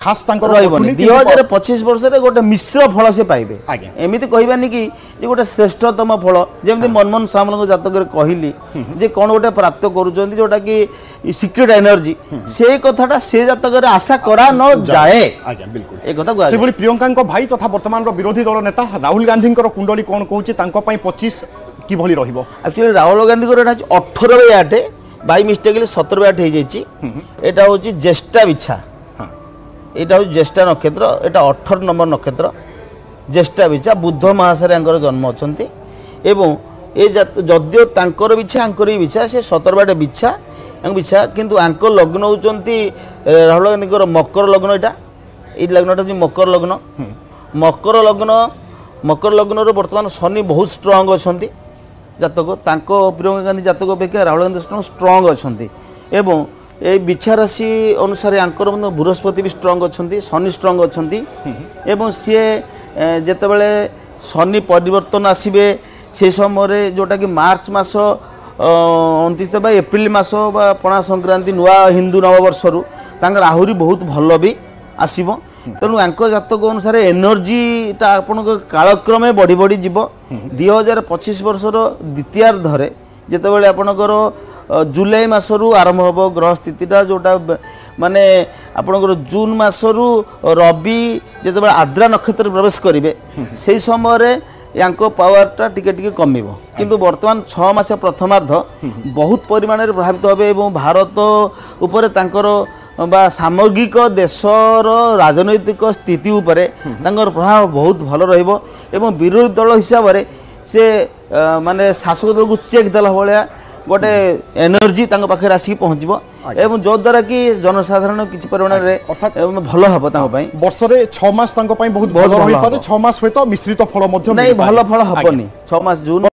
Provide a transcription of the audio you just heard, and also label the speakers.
Speaker 1: खास
Speaker 2: रही 2025 वर्ष रे गोटे मिश्र फल से पाइबे एमिति कहबानी कि जे गोटे श्रेष्ठतम फल जेमति मनमोहन सामल जातक कहली जे कौन गोटे प्राप्त करूछंती जोटा कि सीक्रेट एनर्जी से कथाटा से जातक रे आशा करा न जाए
Speaker 1: आज्ञा बिल्कुल ए कथा से बोली प्रियंका को भाई तथा वर्तमान रो विरोधी दल नेता राहुल गांधी को कुंडली कोन कहूची तांको पई 25 कि भली रहिबो
Speaker 2: एक्चुअली राहुल गांधी को एटा 18 बैट बाय मिस्टेकली 17 बैट हो जाइए एटा होची ज्येष्ठा बिछा यहाँ हूँ ज्येष्ठा नक्षत्र यहाँ 18 नंबर नक्षत्र ज्येष्ठा बिछा बुध महाशय जन्म अच्छा एवं ये जदियो तांकर बिछा आंकर ही बिछा से 17 बाटे बिछा बिछा किंतु आंक लग्न होती राहुल गांधी मकर लग्न यहाँ ये लग्नटा मकर लग्न मकर लग्न बर्तमान शनि बहुत स्ट्रंग अच्छा जातक प्रियंका गांधी जातक अपेक्षा राहुल गांधी स्ट्रंग अच्छा एवं ये बिछा राशि अनुसार आंकर बृहस्पति भी स्ट्रंग अच्छा शनि स्ट्रंग अच्छा एवं सी जिते बड़े शनि परिवर्तन आसबे से समय जोटा कि मार्च मास 29 एप्रिल मास पणा संक्रांति नुआ हिंदू नववर्ष आहरी बहुत भल भी आसब तेणु आंक जातक अनुसार एनर्जीटा आपण कालक्रमे बढ़ी बढ़ी जीव 2025 वर्षर द्वितीयार्धरे जितेबाला आपणकर जुलाई मसरू आरंभ हम ग्रह स्थितिटा जोटा माने आपणकर जून मसरू रवि जिते आद्रा नक्षत्र प्रवेश करेंगे से समय यांको पावरटा टिके कमिबो किंतु वर्तमान 6 मास प्रथमार्ध बहुत परिमाण में प्रभावित होबे एवं भारत उपरे तांकर बा सामग्रिक देशर राजनैतिक स्थिति उपरे तांकर प्रभाव बहुत भल रहिबो एवं विरोधी दल हिसाब से माने शासक दल को चेक देला भाया गोटे एनर्जी पाखे आसिक पहुँचब एवं जो द्वारा कि जनसाधारण किसी परिमाण में भल हम
Speaker 1: वर्ष में 6 मास बहुत भल रही 6 मास सहित मिश्रित फल नहीं
Speaker 2: भल फल हेनी 6 मास जून